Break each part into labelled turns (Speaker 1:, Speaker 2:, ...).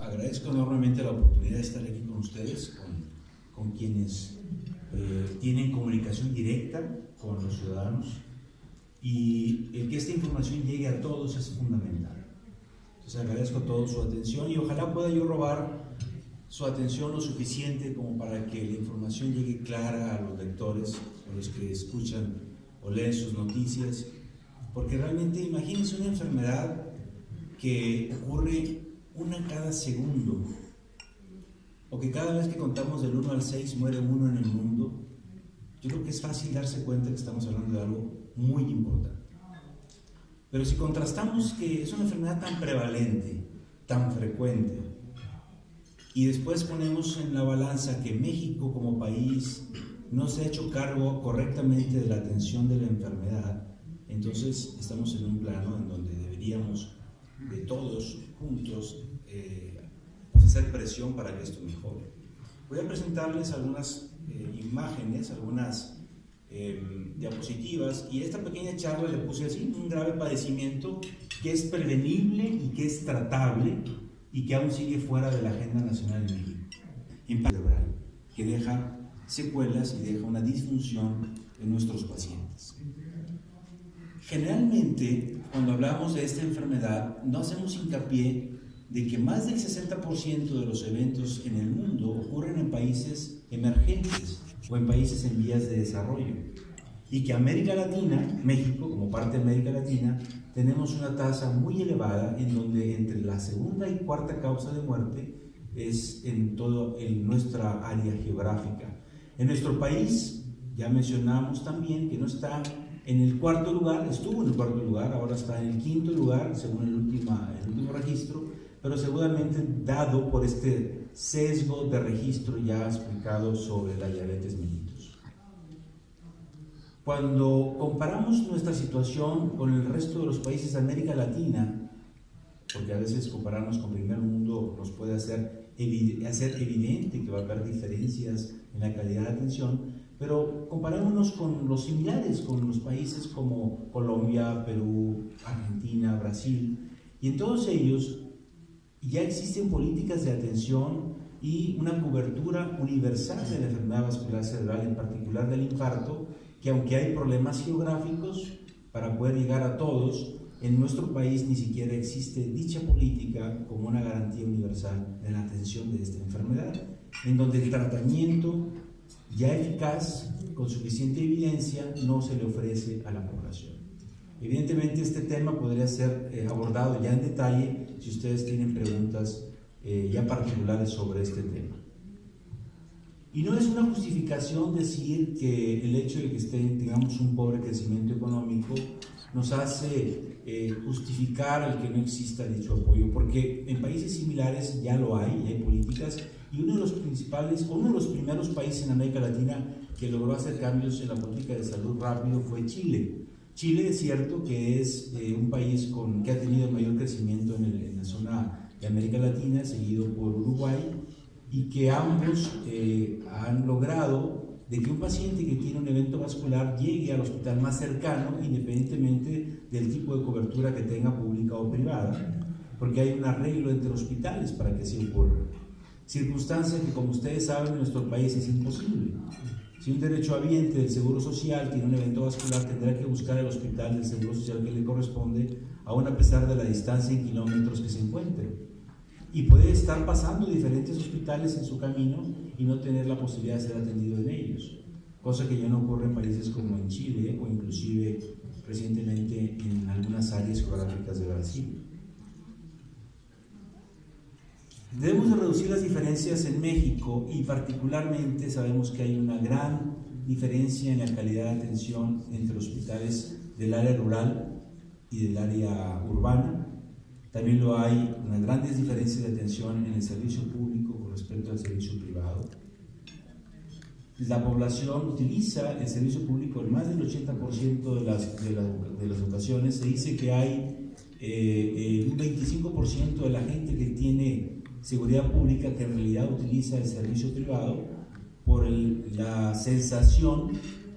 Speaker 1: agradezco enormemente la oportunidad de estar aquí con ustedes, con quienes tienen comunicación directa con los ciudadanos, y el que esta información llegue a todos es fundamental. Entonces agradezco a todos su atención y ojalá pueda yo robar su atención lo suficiente como para que la información llegue clara a los lectores, a los que escuchan o leen sus noticias, porque realmente imagínense una enfermedad que ocurre una cada segundo, o que cada vez que contamos del 1 al 6 muere uno en el mundo. Yo creo que es fácil darse cuenta que estamos hablando de algo muy importante. Pero si contrastamos que es una enfermedad tan prevalente, tan frecuente, y después ponemos en la balanza que México como país no se ha hecho cargo correctamente de la atención de la enfermedad, entonces estamos en un plano en donde deberíamos de todos juntos hacer presión para que esto mejore. Voy a presentarles algunas imágenes, algunas diapositivas, y a esta pequeña charla le puse así: un grave padecimiento que es prevenible y que es tratable y que aún sigue fuera de la agenda nacional en México. Impacto cerebral, que deja secuelas y deja una disfunción en nuestros pacientes. Generalmente, cuando hablamos de esta enfermedad, no hacemos hincapié de que más del 60% de los eventos en el mundo ocurren en países emergentes o en países en vías de desarrollo, y que América Latina, México como parte de América Latina, tenemos una tasa muy elevada en donde entre la segunda y cuarta causa de muerte es en nuestra área geográfica. En nuestro país, ya mencionamos también que no está en el cuarto lugar, estuvo en el cuarto lugar, ahora está en el quinto lugar según el último registro, pero seguramente dado por este sesgo de registro ya explicado sobre la diabetes mellitus. Cuando comparamos nuestra situación con el resto de los países de América Latina, porque a veces compararnos con primer mundo nos puede hacer evidente que va a haber diferencias en la calidad de atención, pero comparémonos con los similares, con los países como Colombia, Perú, Argentina, Brasil, y en todos ellos ya existen políticas de atención y una cobertura universal de la enfermedad vascular cerebral, en particular del infarto, que aunque hay problemas geográficos para poder llegar a todos, en nuestro país ni siquiera existe dicha política como una garantía universal de la atención de esta enfermedad, en donde el tratamiento ya eficaz, con suficiente evidencia, no se le ofrece a la población. Evidentemente este tema podría ser abordado ya en detalle si ustedes tienen preguntas ya particulares sobre este tema. Y no es una justificación decir que el hecho de que tengamos un pobre crecimiento económico nos hace justificar el que no exista dicho apoyo, porque en países similares ya lo hay, ya hay políticas, y uno de los primeros países en América Latina que logró hacer cambios en la política de salud rápido fue Chile. Chile es cierto que es un país que ha tenido mayor crecimiento en la zona de América Latina, seguido por Uruguay, y que ambos han logrado de que un paciente que tiene un evento vascular llegue al hospital más cercano, independientemente del tipo de cobertura que tenga, pública o privada, porque hay un arreglo entre hospitales para que se ocurra. Circunstancia que, como ustedes saben, en nuestro país es imposible. Si un derechohabiente del Seguro Social tiene un evento vascular, tendrá que buscar el hospital del Seguro Social que le corresponde, aún a pesar de la distancia en kilómetros que se encuentre. Y puede estar pasando diferentes hospitales en su camino y no tener la posibilidad de ser atendido en ellos, cosa que ya no ocurre en países como en Chile o inclusive recientemente en algunas áreas geográficas de Brasil. Debemos de reducir las diferencias en México, y particularmente sabemos que hay una gran diferencia en la calidad de atención entre hospitales del área rural y del área urbana. También lo hay unas grandes diferencias de atención en el servicio público con respecto al servicio privado. La población utiliza el servicio público en más del 80% de las ocasiones. Se dice que hay un 25% de la gente que tiene seguridad pública que en realidad utiliza el servicio privado por la sensación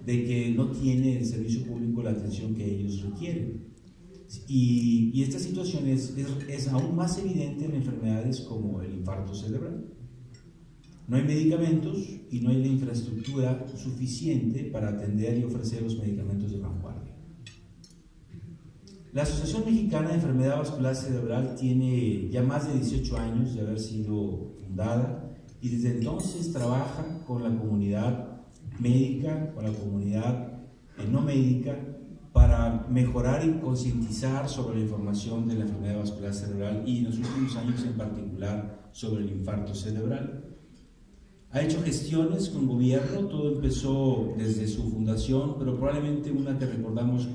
Speaker 1: de que no tiene el servicio público la atención que ellos requieren. Y esta situación es aún más evidente en enfermedades como el infarto cerebral. No hay medicamentos y no hay la infraestructura suficiente para atender y ofrecer los medicamentos de vanguardia. La Asociación Mexicana de Enfermedad Vascular Cerebral tiene ya más de 18 años de haber sido fundada y desde entonces trabaja con la comunidad médica, con la comunidad no médica, para mejorar y concientizar sobre la información de la enfermedad vascular cerebral y en los últimos años en particular sobre el infarto cerebral. Ha hecho gestiones con gobierno, todo empezó desde su fundación, pero probablemente una que recordamos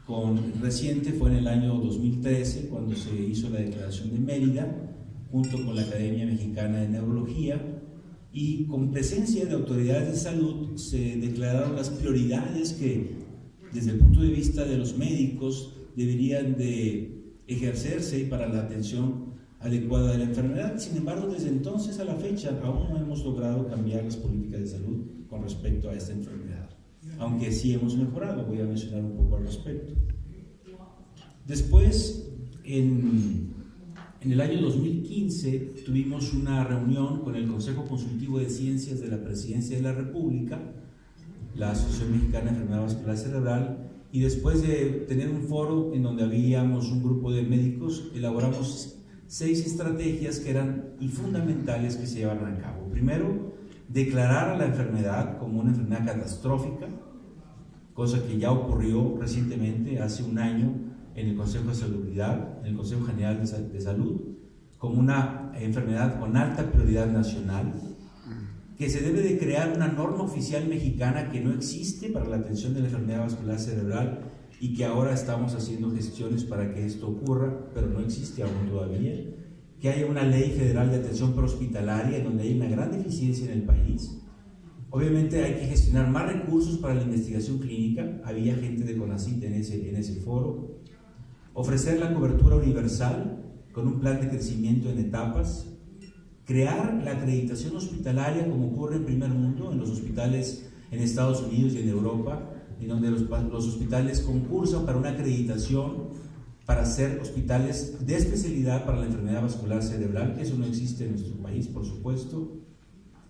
Speaker 1: con reciente fue en el año 2013, cuando se hizo la Declaración de Mérida, junto con la Academia Mexicana de Neurología, y con presencia de autoridades de salud se declararon las prioridades que, desde el punto de vista de los médicos, deberían de ejercerse para la atención adecuada de la enfermedad. Sin embargo, desde entonces a la fecha aún no hemos logrado cambiar las políticas de salud con respecto a esta enfermedad, aunque sí hemos mejorado. Voy a mencionar un poco al respecto. Después, en el año 2015 tuvimos una reunión con el Consejo Consultivo de Ciencias de la Presidencia de la República, la Asociación Mexicana de Enfermedad Vascular Cerebral, y después de tener un foro en donde habíamos un grupo de médicos, elaboramos 6 estrategias que eran fundamentales que se llevaran a cabo. Primero, declarar a la enfermedad como una enfermedad catastrófica, cosa que ya ocurrió recientemente, hace un año, en el Consejo de Salubridad, en el Consejo General de Salud, como una enfermedad con alta prioridad nacional, que se debe de crear una norma oficial mexicana que no existe para la atención de la enfermedad vascular cerebral y que ahora estamos haciendo gestiones para que esto ocurra, pero no existe aún todavía, que haya una ley federal de atención prehospitalaria donde hay una gran deficiencia en el país. Obviamente hay que gestionar más recursos para la investigación clínica, había gente de CONACYT en ese foro, ofrecer la cobertura universal con un plan de crecimiento en etapas, crear la acreditación hospitalaria como ocurre en primer mundo, en los hospitales en Estados Unidos y en Europa, en donde los hospitales concursan para una acreditación para ser hospitales de especialidad para la enfermedad vascular cerebral. Eso no existe en nuestro país, por supuesto.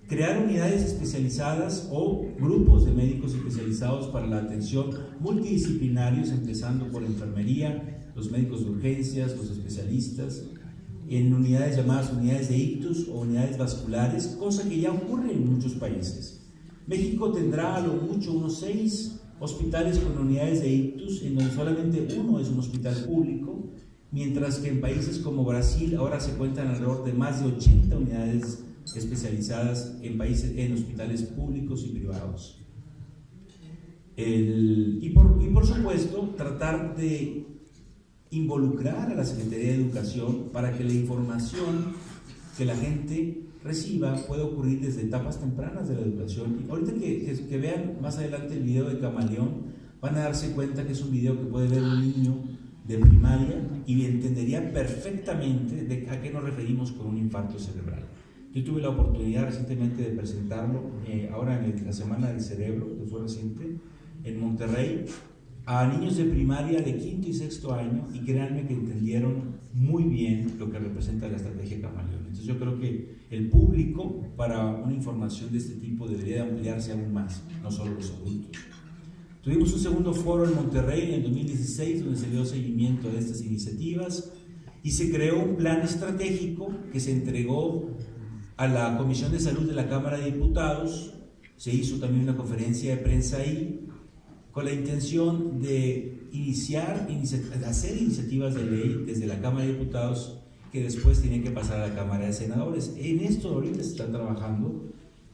Speaker 1: Crear unidades especializadas o grupos de médicos especializados para la atención multidisciplinarios, empezando por enfermería, los médicos de urgencias, los especialistas, en unidades llamadas unidades de ictus o unidades vasculares, cosa que ya ocurre en muchos países. México tendrá a lo mucho unos 6 hospitales con unidades de ictus, en donde solamente uno es un hospital público, mientras que en países como Brasil ahora se cuentan alrededor de más de 80 unidades especializadas en hospitales públicos y privados. Y por supuesto, tratar de involucrar a la Secretaría de Educación para que la información que la gente reciba pueda ocurrir desde etapas tempranas de la educación. Y ahorita que vean más adelante el video de Camaleón, van a darse cuenta que es un video que puede ver un niño de primaria y entendería perfectamente a qué nos referimos con un infarto cerebral. Yo tuve la oportunidad recientemente de presentarlo, ahora en la Semana del Cerebro, que fue reciente, en Monterrey, a niños de primaria de 5º y 6º año, y créanme que entendieron muy bien lo que representa la estrategia Camaleón. Entonces yo creo que el público para una información de este tipo debería ampliarse aún más, no solo los adultos. Tuvimos un segundo foro en Monterrey en el 2016 donde se dio seguimiento a estas iniciativas y se creó un plan estratégico que se entregó a la Comisión de Salud de la Cámara de Diputados. Se hizo también una conferencia de prensa ahí con la intención de hacer iniciativas de ley desde la Cámara de Diputados que después tienen que pasar a la Cámara de Senadores. En esto ahorita se está trabajando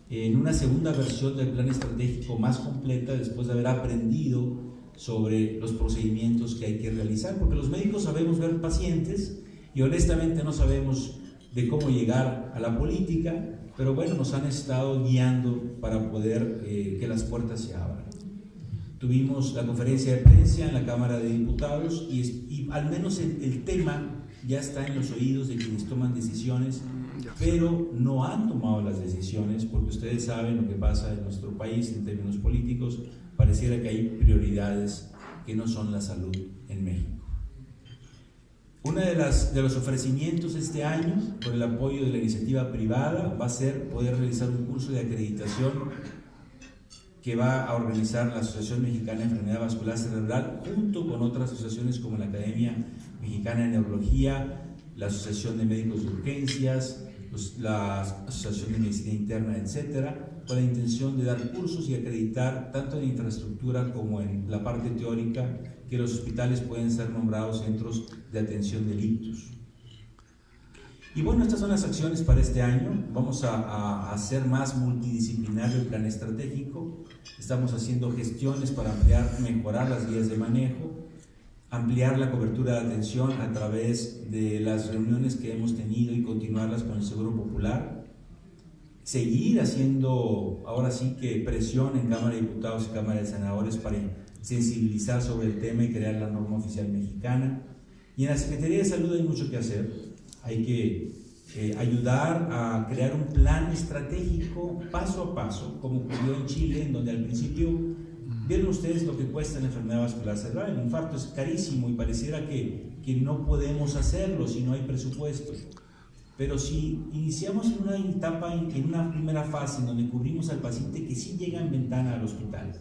Speaker 1: en una segunda versión del plan estratégico más completa después de haber aprendido sobre los procedimientos que hay que realizar, porque los médicos sabemos ver pacientes y honestamente no sabemos de cómo llegar a la política, pero bueno, nos han estado guiando para poder que las puertas se abran. Tuvimos la conferencia de prensa en la Cámara de Diputados y al menos el tema ya está en los oídos de quienes toman decisiones, pero no han tomado las decisiones porque ustedes saben lo que pasa en nuestro país en términos políticos. Pareciera que hay prioridades que no son la salud en México. Uno de los ofrecimientos este año, por el apoyo de la iniciativa privada, va a ser poder realizar un curso de acreditación que va a organizar la Asociación Mexicana de Enfermedad Vascular Cerebral, junto con otras asociaciones como la Academia Mexicana de Neurología, la Asociación de Médicos de Urgencias, la Asociación de Medicina Interna, etcétera, con la intención de dar cursos y acreditar tanto en infraestructura como en la parte teórica que los hospitales pueden ser nombrados centros de atención del ictus. Y bueno, estas son las acciones para este año. Vamos a hacer más multidisciplinario el plan estratégico. Estamos haciendo gestiones para ampliar, mejorar las guías de manejo, ampliar la cobertura de atención a través de las reuniones que hemos tenido y continuarlas con el Seguro Popular, seguir haciendo ahora sí que presión en Cámara de Diputados y Cámara de Senadores para sensibilizar sobre el tema y crear la norma oficial mexicana. Y en la Secretaría de Salud hay mucho que hacer. Hay que ayudar a crear un plan estratégico paso a paso, como ocurrió en Chile, en donde al principio vieron ustedes lo que cuesta la enfermedad vascular cerebral. El infarto es carísimo y pareciera que no podemos hacerlo si no hay presupuesto. Pero si iniciamos en una etapa, en una primera fase en donde cubrimos al paciente que sí llega en ventana al hospital,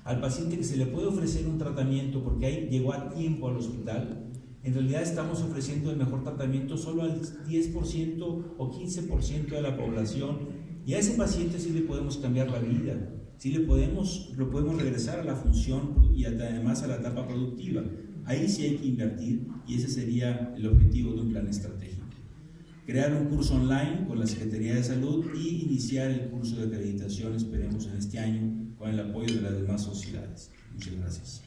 Speaker 1: al paciente que se le puede ofrecer un tratamiento porque ahí llegó a tiempo al hospital, en realidad estamos ofreciendo el mejor tratamiento solo al 10% o 15% de la población, y a ese paciente sí le podemos cambiar la vida, sí lo podemos regresar a la función y además a la etapa productiva. Ahí sí hay que invertir, y ese sería el objetivo de un plan estratégico. Crear un curso online con la Secretaría de Salud y iniciar el curso de acreditación, esperemos en este año, con el apoyo de las demás sociedades. Muchas gracias.